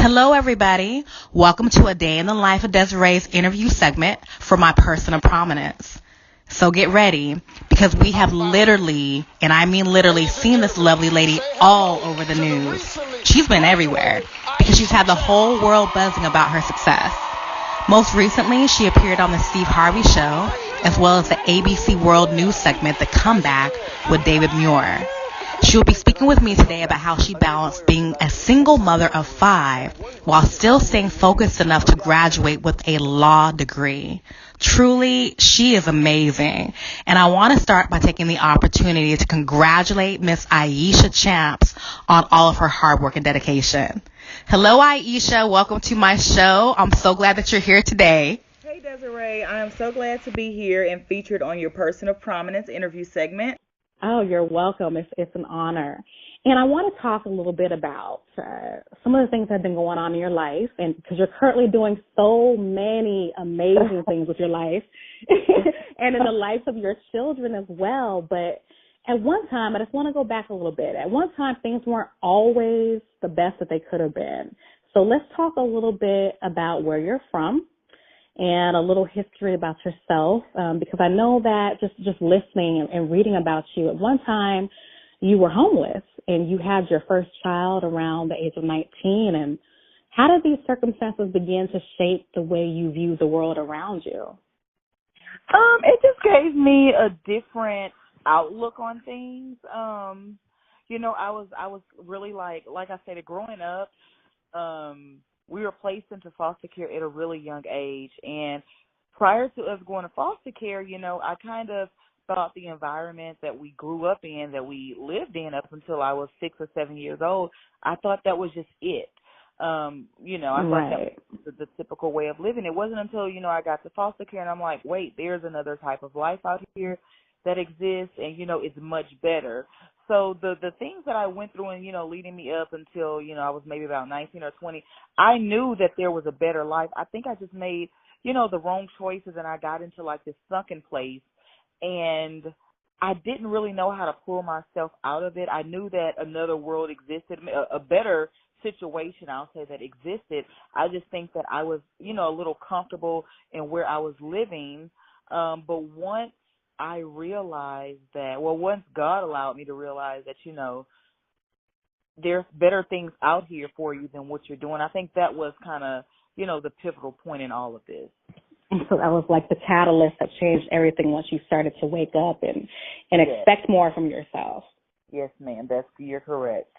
Hello, everybody. Welcome to a day in the life of Desiree's interview segment for my personal prominence. So get ready because we have literally, and I mean literally, seen this lovely lady all over the news. She's been everywhere because she's had the whole world buzzing about her success. Most recently, she appeared on the Steve Harvey Show, as well as the ABC World News segment, The Comeback, with David Muir. She will be speaking with me today about how she balanced being a single mother of 5 while still staying focused enough to graduate with a law degree. Truly, she is amazing. And I want to start by taking the opportunity to congratulate Miss Ieshia Champs on all of her hard work and dedication. Hello, Ieshia. Welcome to my show. I'm so glad that you're here today. Hey, Desiree. I am so glad to be here and featured on your Person of Prominence interview segment. Oh, you're welcome. It's an honor. And I want to talk a little bit about some of the things that have been going on in your life, and because you're currently doing so many amazing things with your life and in the lives of your children as well. But at one time, I just want to go back a little bit. At one time, things weren't always the best that they could have been. So let's talk a little bit about where you're from and a little history about yourself, because I know that just listening and reading about you, at one time you were homeless and you had your first child around the age of 19. And how did these circumstances begin to shape the way you view the world around you? It just gave me a different outlook on things. I was really like I said, growing up, we were placed into foster care at a really young age. And prior to us going to foster care, I kind of thought the environment that we grew up in, that we lived in up until I was 6 or 7 years old, I thought that was just it. I thought that was the typical way of living. It wasn't until, I got to foster care and I'm like, wait, there's another type of life out here that exists and, it's much better. So the things that I went through and, leading me up until, I was maybe about 19 or 20, I knew that there was a better life. I think I just made, the wrong choices and I got into like this sunken place and I didn't really know how to pull myself out of it. I knew that another world existed, a better situation, I'll say, that existed. I just think that I was, a little comfortable in where I was living. But once I realized that, once God allowed me to realize that, there's better things out here for you than what you're doing, I think that was kind of, the pivotal point in all of this. So that was like the catalyst that changed everything once you started to wake up and Yes. expect more from yourself. Yes, ma'am. You're correct.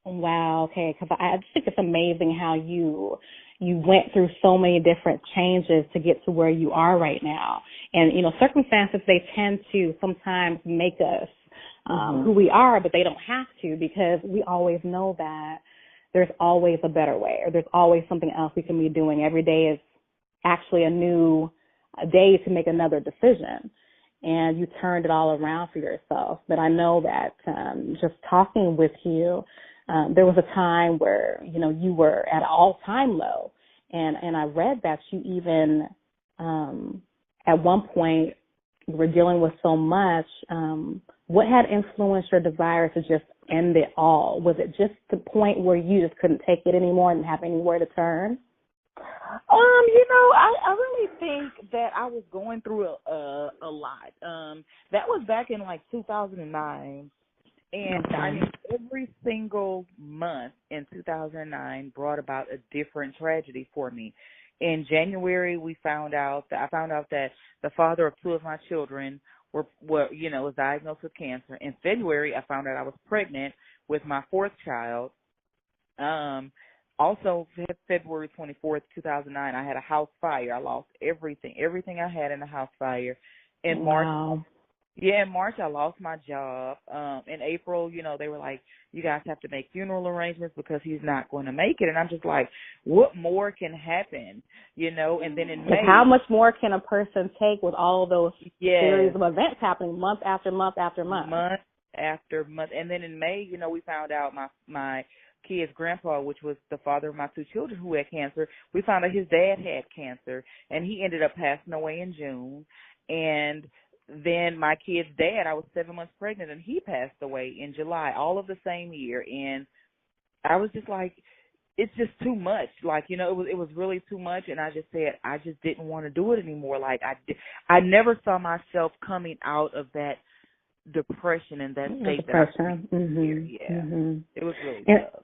Wow. Okay. Because I just think it's amazing how you went through so many different changes to get to where you are right now. And, circumstances, they tend to sometimes make us who we are, but they don't have to, because we always know that there's always a better way, or there's always something else we can be doing. Every day is actually a new day to make another decision. And you turned it all around for yourself. But I know that just talking with you, there was a time where, you were at an all-time low. And I read that you even, at one point, you were dealing with so much. What had influenced your desire to just end it all? Was it just the point where you just couldn't take it anymore and have anywhere to turn? I really think that I was going through a lot. That was back in like 2009. And I mean, every single month in 2009 brought about a different tragedy for me. In January, I found out that the father of 2 of my children was diagnosed with cancer. In February, I found out I was pregnant with my 4th child. Also, February 24th, 2009, I had a house fire. I lost everything I had in the house fire. In March, in March, I lost my job. In April, they were like, you guys have to make funeral arrangements because he's not going to make it. And I'm just like, what more can happen? And then in May. How much more can a person take with all of those series of events happening month after month after month? Month after month. And then in May, we found out my kid's grandpa, which was the father of my 2 children who had cancer, we found out his dad had cancer, and he ended up passing away in June. And then my kid's dad, I was 7 months pregnant, and he passed away in July, all of the same year. And I was just like, it's just too much. Like, you know, it was really too much, and I just said I just didn't want to do it anymore. Like, I never saw myself coming out of that depression and that state that I was in. Yeah, it was really tough.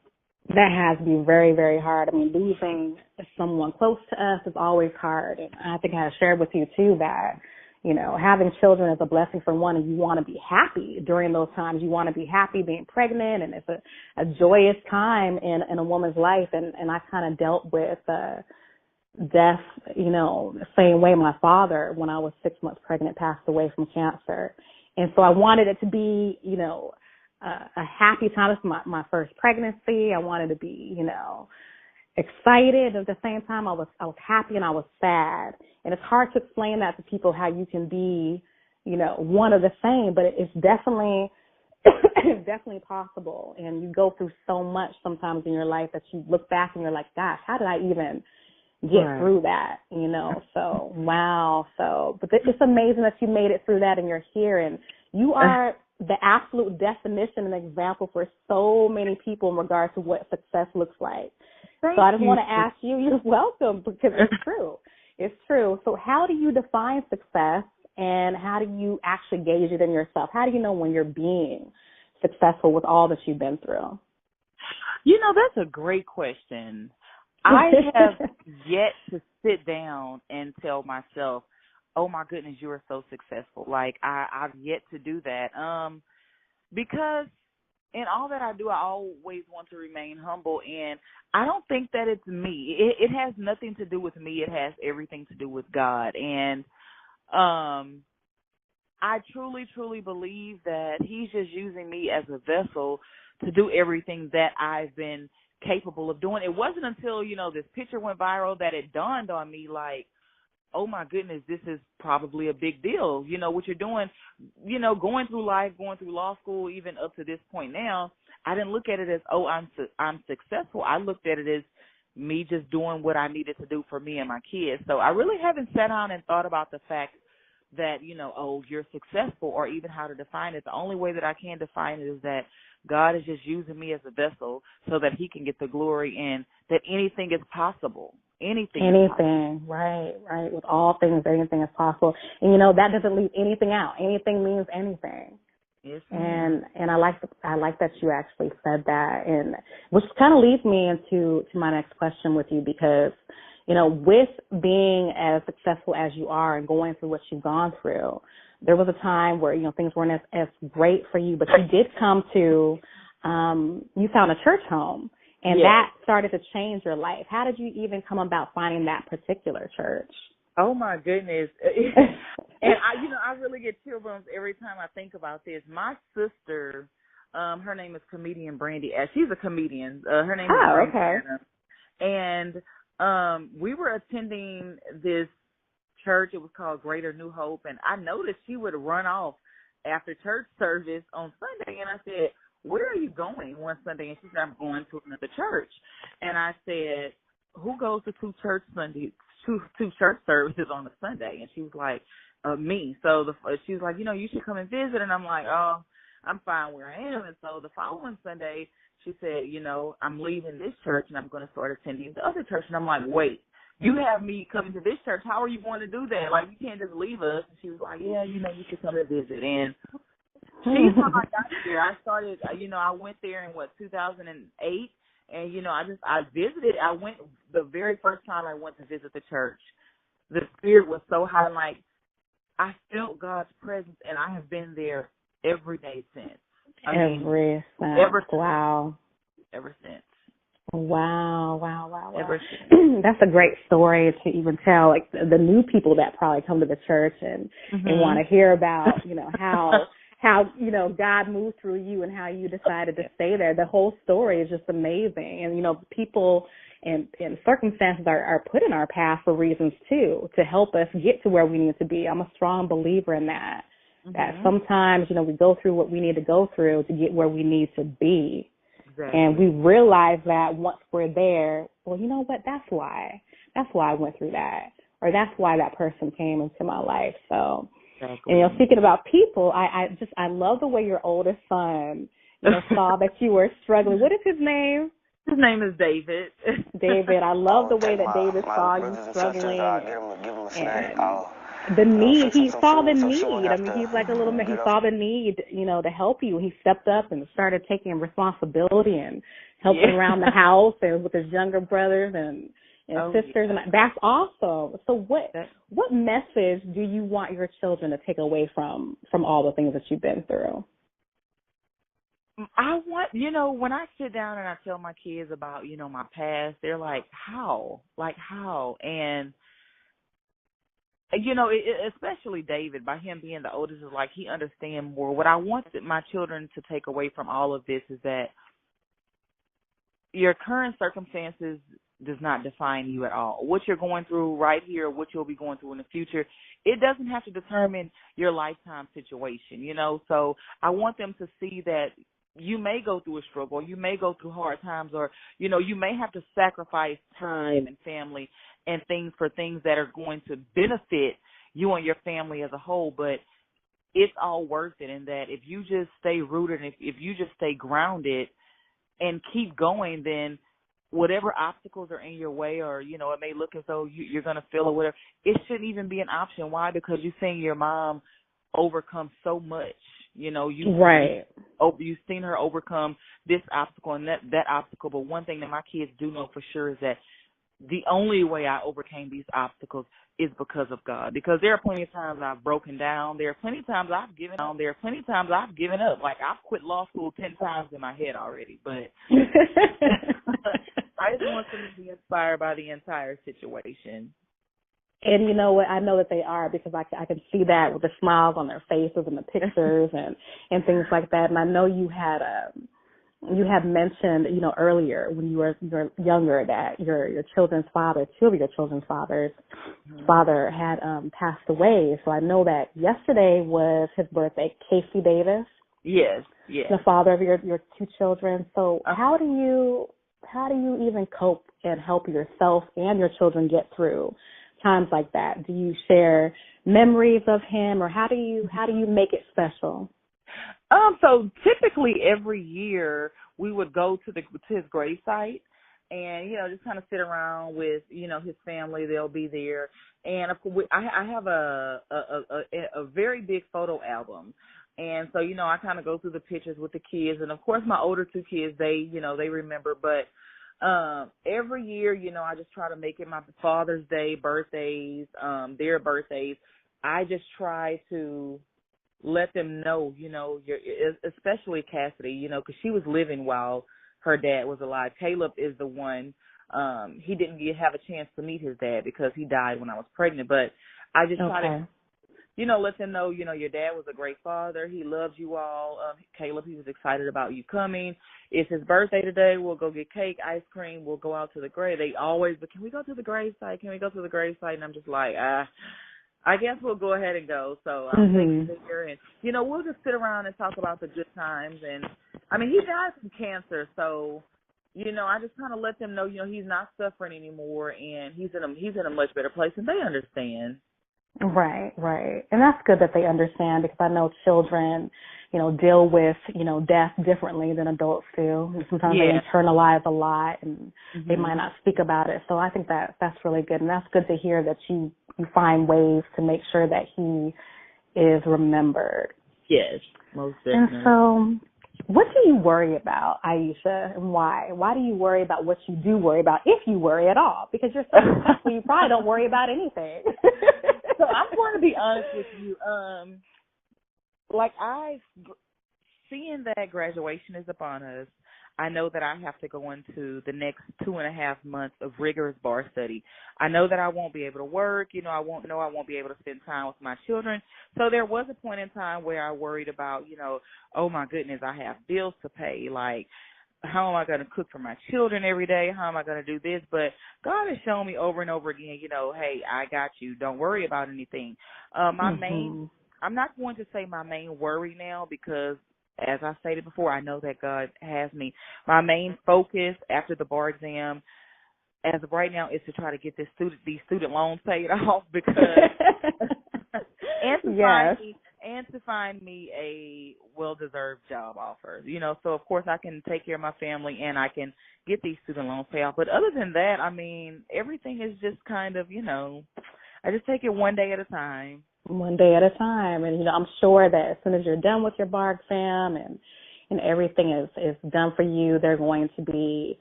That has to be very, very hard. I mean, losing someone close to us is always hard. And I think I shared with you, too, that, you know, having children is a blessing for one, and you want to be happy during those times. You want to be happy being pregnant, and it's a joyous time in a woman's life. And I kind of dealt with death, you know, the same way. My father, when I was 6 months pregnant, passed away from cancer. And so I wanted it to be, you know, a happy time. This was my first pregnancy. I wanted to be, you know, excited. At the same time, I was happy and I was sad. And it's hard to explain that to people, how you can be, you know, one of the same, but it's definitely, it's definitely possible. And you go through so much sometimes in your life that you look back and you're like, gosh, how did I even get through that, you know? So, wow. So, but it's amazing that you made it through that and you're here, and you are the absolute definition and example for so many people in regards to what success looks like. So I just want to ask you, you're welcome, because it's true. It's true. So how do you define success, and how do you actually gauge it in yourself? How do you know when you're being successful with all that you've been through? You know, that's a great question. I have yet to sit down and tell myself, oh my goodness, you are so successful. Like, I've yet to do that. Because in all that I do, I always want to remain humble, and I don't think that it's me. It has nothing to do with me. It has everything to do with God. And I truly, truly believe that He's just using me as a vessel to do everything that I've been capable of doing. It wasn't until, you know, this picture went viral that it dawned on me, like, oh my goodness, this is probably a big deal. You know, what you're doing, you know, going through life, going through law school, even up to this point now, I didn't look at it as, oh, I'm successful. I looked at it as me just doing what I needed to do for me and my kids. So I really haven't sat down and thought about the fact that, you know, oh, you're successful, or even how to define it. The only way that I can define it is that God is just using me as a vessel so that He can get the glory, and that anything is possible. Anything, right. With all things, anything is possible. And, you know, that doesn't leave anything out. Anything means anything. Yes, and I like that you actually said that, and which kind of leads me into my next question with you, because, you know, with being as successful as you are and going through what you've gone through, there was a time where, you know, things weren't as great for you, but you did come to, you found a church home, and that started to change your life. How did you even come about finding that particular church? Oh my goodness. And I really get chill bumps every time I think about this. My sister, her name is comedian Brandy. She's a comedian. Her name is Brandy. Okay. And we were attending this church. It was called Greater New Hope, and I noticed she would run off after church service on Sunday, and I said, where are you going one Sunday? And she said, I'm going to another church. And I said, who goes to two church services on a Sunday? And she was like, me. So she was like, you know, you should come and visit. And I'm like, oh, I'm fine where I am. And so the following Sunday, she said, you know, I'm leaving this church and I'm going to start attending the other church. And I'm like, wait, you have me coming to this church. How are you going to do that? Like, you can't just leave us. And she was like, yeah, you know, you should come and visit. And she's how I got there. I started, you know, I went there in 2008. And, you know, I visited. I went the very first time I went to visit the church. The spirit was so high, like, I felt God's presence, and I have been there every day since. Ever since. Wow. Ever since. That's a great story to even tell, like, the new people that probably come to the church and want to hear about, you know, how, you know, God moved through you and how you decided to stay there. The whole story is just amazing. And, you know, people and circumstances are put in our path for reasons, too, to help us get to where we need to be. I'm a strong believer in that, that sometimes, you know, we go through what we need to go through to get where we need to be. Exactly. And we realize that once we're there, well, you know what, that's why I went through that, or that's why that person came into my life. So, exactly. And, you know, speaking about people, I love the way your oldest son, you know, saw that you were struggling. What is his name? His name is David. David, I love the way that David saw you struggling and the need. He saw the need. I mean, he's like a little man. He saw the need, to help you. He stepped up and started taking responsibility and helping around the house and with his younger brothers and sisters. And that's awesome. So what message do you want your children to take away from all the things that you've been through? I want, when I sit down and I tell my kids about, my past, they're like, how? Like, how? And, especially David, by him being the oldest, is like he understands more. What I want my children to take away from all of this is that your current circumstances does not define you at all. What you're going through right here, what you'll be going through in the future, it doesn't have to determine your lifetime situation, So I want them to see that you may go through a struggle, you may go through hard times, or, you may have to sacrifice time and family and things for things that are going to benefit you and your family as a whole, but it's all worth it. And that if you just stay rooted, and if you just stay grounded and keep going, then whatever obstacles are in your way, or, it may look as though you're going to fail or whatever, it shouldn't even be an option. Why? Because you've seen your mom overcome so much. You've seen her overcome this obstacle and that obstacle. But one thing that my kids do know for sure is that the only way I overcame these obstacles is because of God. Because there are plenty of times I've broken down. There are plenty of times I've given up. There are plenty of times I've given up. Like, I've quit law school 10 times in my head already. But I just want them to be inspired by the entire situation. And you know what? I know that they are, because I can see that with the smiles on their faces and the pictures and things like that. And I know you had mentioned, earlier when you were younger, that your children's father, two of your children's fathers, father had passed away. So I know that yesterday was his birthday, Casey Davis. Yes. The father of your two children. So how do you even cope and help yourself and your children get through times like that? Do you share memories of him, or how do you make it special? So typically every year we would go to his gravesite and, just kind of sit around with, his family. They'll be there. And of course, I have a very big photo album. And so, I kind of go through the pictures with the kids. And of course, my older two kids, they remember. But every year, I just try to make it my Father's Day, birthdays, their birthdays. I just try to let them know, especially Cassidy, because she was living while her dad was alive. Caleb is the one, he didn't have a chance to meet his dad because he died when I was pregnant. But I just try to, let them know, your dad was a great father. He loves you all. Caleb, he was excited about you coming. It's his birthday today. We'll go get cake, ice cream. We'll go out to the grave. They always, but can we go to the gravesite? Can we go to the gravesite? And I'm just like, I guess we'll go ahead and go. So I'm here, and we'll just sit around and talk about the good times. And I mean, he died from cancer, so I just kind of let them know, he's not suffering anymore, and he's in a much better place, and they understand. Right, and that's good that they understand, because I know children, deal with death differently than adults do. And sometimes they internalize a lot, and they might not speak about it. So I think that's really good, and that's good to hear that you find ways to make sure that he is remembered. Yes, most definitely. And so, what do you worry about, Ieshia, and why? Why do you worry about what you do worry about, if you worry at all? Because you're so successful, you probably don't worry about anything. So I'm going to be honest with you. Seeing that graduation is upon us, I know that I have to go into the next 2.5 months of rigorous bar study. I know that I won't be able to work. I won't be able to spend time with my children. So there was a point in time where I worried about, oh my goodness, I have bills to pay. Like, how am I going to cook for my children every day? How am I going to do this? But God has shown me over and over again, hey, I got you. Don't worry about anything. I'm not going to say my main worry now, because as I stated before, I know that God has me. My main focus after the bar exam, as of right now, is to try to get these student loans paid off, because and and to find me a well-deserved job offer. So of course I can take care of my family and I can get these student loans paid off. But other than that, I mean, everything is just kind of, I just take it one day at a time. One day at a time. And, I'm sure that as soon as you're done with your bar exam and everything is done for you, they're going to be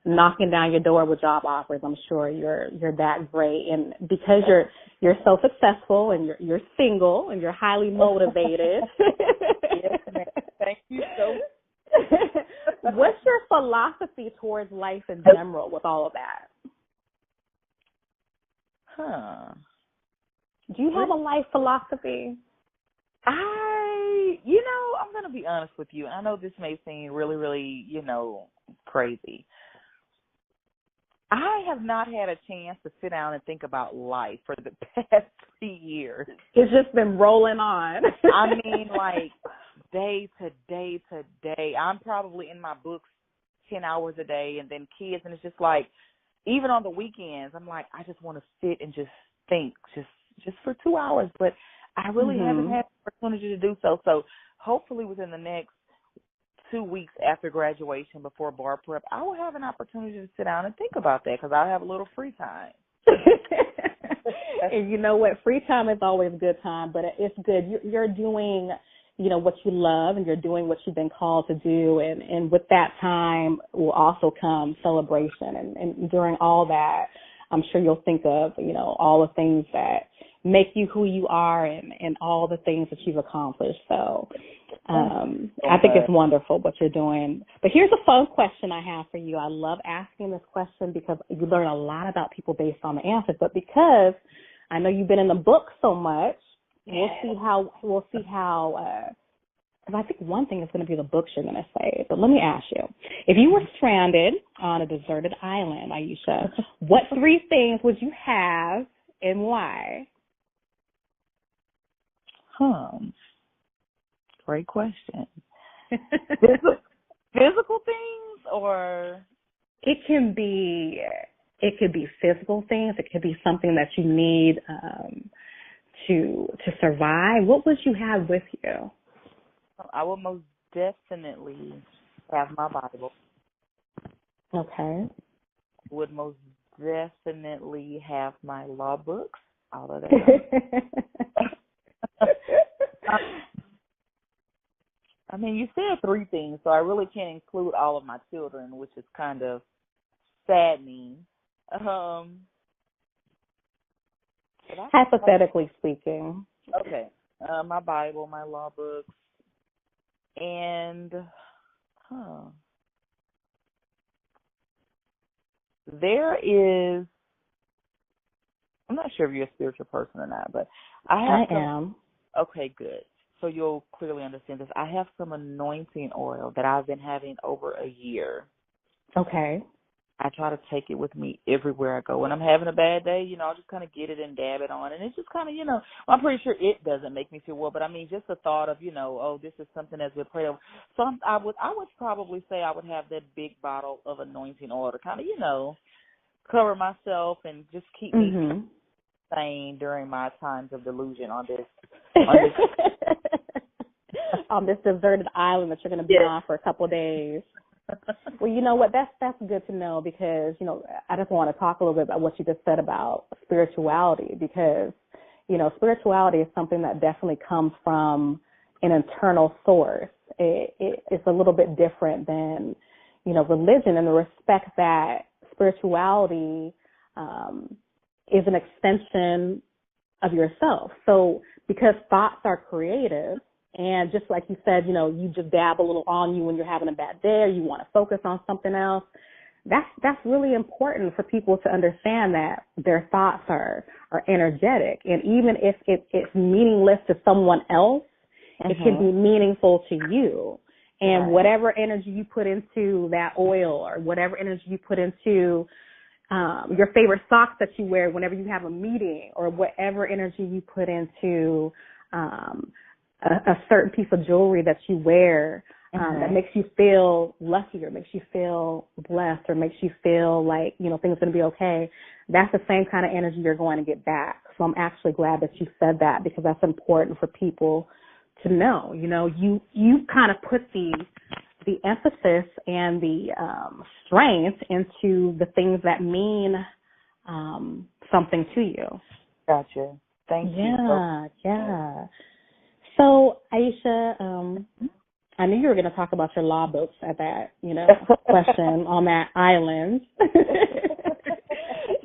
knocking down your door with job offers. I'm sure you're that great. And because you're so successful and you're single and you're highly motivated. Yes, ma'am. Thank you so much. What's your philosophy towards life in general with all of that? Do you have a life philosophy? I'm going to be honest with you. I know this may seem really, really, crazy. I have not had a chance to sit down and think about life for the past 3 years. It's just been rolling on. I mean, like, day to day to day. I'm probably in my books 10 hours a day, and then kids, and it's just like, even on the weekends, I'm like, I just want to sit and just think, just for 2 hours. But I really haven't had the opportunity to do so. So hopefully within the next 2 weeks after graduation, before bar prep, I will have an opportunity to sit down and think about that because I'll have a little free time. And you know what? Free time is always good time, but it's good. You're doing, what you love, and you're doing what you've been called to do. And with that time will also come celebration. And during all that, I'm sure you'll think of, all the things that make you who you are and all the things that you've accomplished. So I think it's wonderful what you're doing. But here's a fun question I have for you. I love asking this question because you learn a lot about people based on the answers. But because I know you've been in the book so much, we'll see how, because I think one thing is going to be the books you're going to say. But let me ask you, if you were stranded on a deserted island, Ieshia, what 3 things would you have and why? Great question. Physical things, or it could be physical things. It could be something that you need to survive. What would you have with you? I would most definitely have my Bible. Okay. Would most definitely have my law books. All of that. I mean, you said 3 things, so I really can't include all of my children, which is kind of saddening. Hypothetically speaking. Okay. My Bible, my law books, and there is, I'm not sure if you're a spiritual person or not, but I am. Okay, good. So you'll clearly understand this. I have some anointing oil that I've been having over a year. Okay. I try to take it with me everywhere I go. When I'm having a bad day, I'll just kind of get it and dab it on. And it's just kind of, I'm pretty sure it doesn't make me feel well, but I mean, just the thought of, oh, this is something that's been prayed over. So I would probably say I would have that big bottle of anointing oil to kind of, cover myself and just keep me sane during my times of delusion on this. On this deserted island that you're going to be on for a couple of days. Well, you know what? That's good to know because, I just want to talk a little bit about what you just said about spirituality because, spirituality is something that definitely comes from an internal source. It's a little bit different than, religion in the respect that spirituality is an extension of yourself. So because thoughts are creative, and just like you said, you just dab a little on you when you're having a bad day or you want to focus on something else, that's really important for people to understand that their thoughts are energetic. And even if it's meaningless to someone else, it can be meaningful to you. And whatever energy you put into that oil or whatever energy you put into your favorite socks that you wear whenever you have a meeting or whatever energy you put into a certain piece of jewelry that you wear that makes you feel lucky or makes you feel blessed or makes you feel like, things are going to be okay, that's the same kind of energy you're going to get back. So I'm actually glad that you said that because that's important for people to know. You know, you kind of put the emphasis and the strength into the things that mean something to you. Gotcha. Thank you. Yeah. So, Ieshia, I knew you were going to talk about your law books at that, question on that island.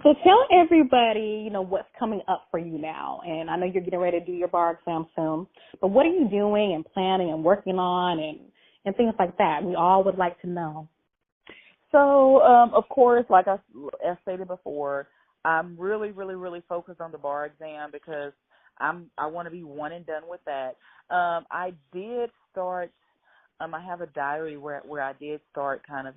So tell everybody, what's coming up for you now. And I know you're getting ready to do your bar exam soon, but what are you doing and planning and working on and things like that? We all would like to know. So, of course, like I stated before, I'm really, really, really focused on the bar exam because I want to be one and done with that. I did start. I have a diary where I did start kind of,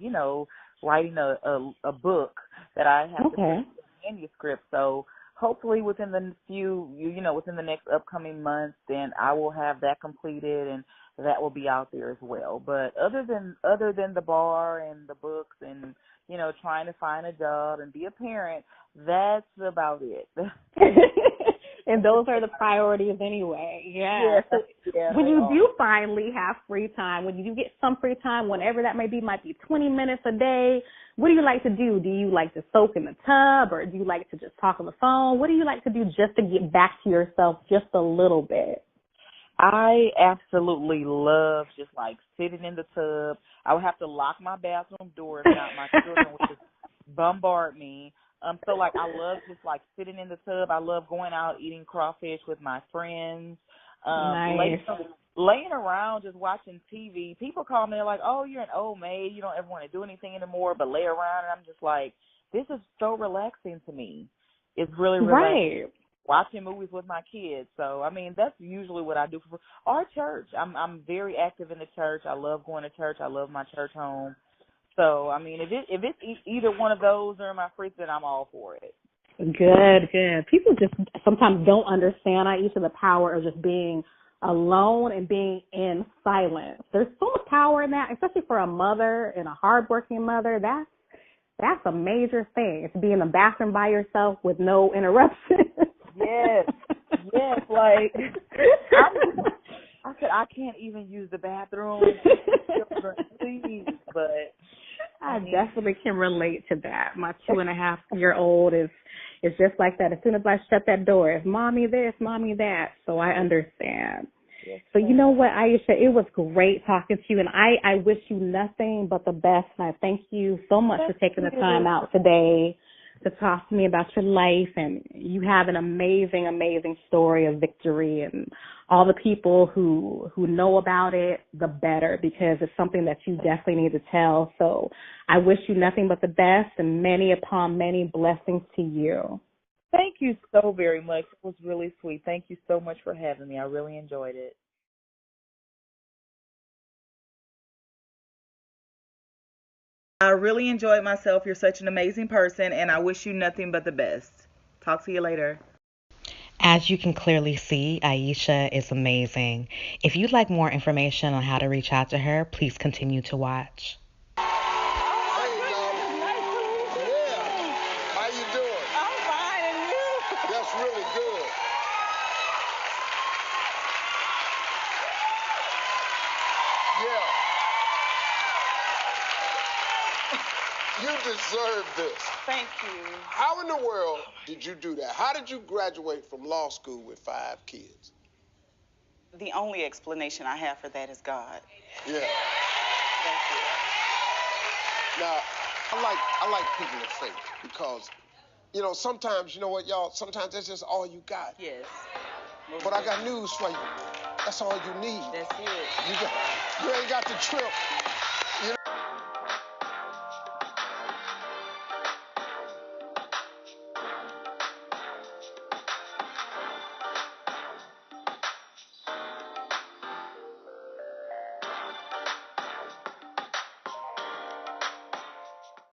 writing a book that I have to put in a manuscript. So hopefully within the within the next upcoming months, then I will have that completed and that will be out there as well. But other than the bar and the books and, trying to find a job and be a parent, that's about it. And those are the priorities anyway. Yeah. When you do finally have free time, when you do get some free time, whenever that may be, might be 20 minutes a day, what do you like to do? Do you like to soak in the tub or do you like to just talk on the phone? What do you like to do just to get back to yourself just a little bit? I absolutely love just like sitting in the tub. I would have to lock my bathroom door if not my children would just bombard me. So like I love just like sitting in the tub. I love going out eating crawfish with my friends. Nice. Laying around just watching TV. People call me, they're like, "Oh, you're an old maid. You don't ever want to do anything anymore but lay around." And I'm just like, this is so relaxing to me. It's really relaxing. Right. Watching movies with my kids. So, I mean, that's usually what I do for our church. I'm very active in the church. I love going to church. I love my church home. So, I mean, if it's either one of those or in my free, then I'm all for it. Good. People just sometimes don't understand, Ieshia, the power of just being alone and being in silence. There's so much power in that, especially for a mother and a hardworking mother. That's a major thing. To be in the bathroom by yourself with no interruptions. Yes. Like I said, I can't even use the bathroom. Please, but I definitely can relate to that. My 2.5-year-old is just like that. As soon as I shut that door, it's mommy this, mommy that. So I understand. Yes, so you know what, Ieshia, it was great talking to you, and I wish you nothing but the best, and I thank you so much for taking the time out today to talk to me about your life. And you have an amazing, amazing story of victory, and all the people who know about it, the better, because it's something that you definitely need to tell. So I wish you nothing but the best and many upon many blessings to you. Thank you so very much. It was really sweet. Thank you so much for having me. I really enjoyed it. I really enjoyed myself. You're such an amazing person, and I wish you nothing but the best. Talk to you later. As you can clearly see, Ieshia is amazing. If you'd like more information on how to reach out to her, please continue to watch. Really good. Yeah. You deserve this. Thank you. How in the world did you do that? How did you graduate from law school with 5 kids? The only explanation I have for that is God. Yeah. Thank you. Now, I like people of faith because, sometimes, y'all, sometimes that's just all you got. Yes. But I got news for you. That's all you need. That's it. You ain't got the trip.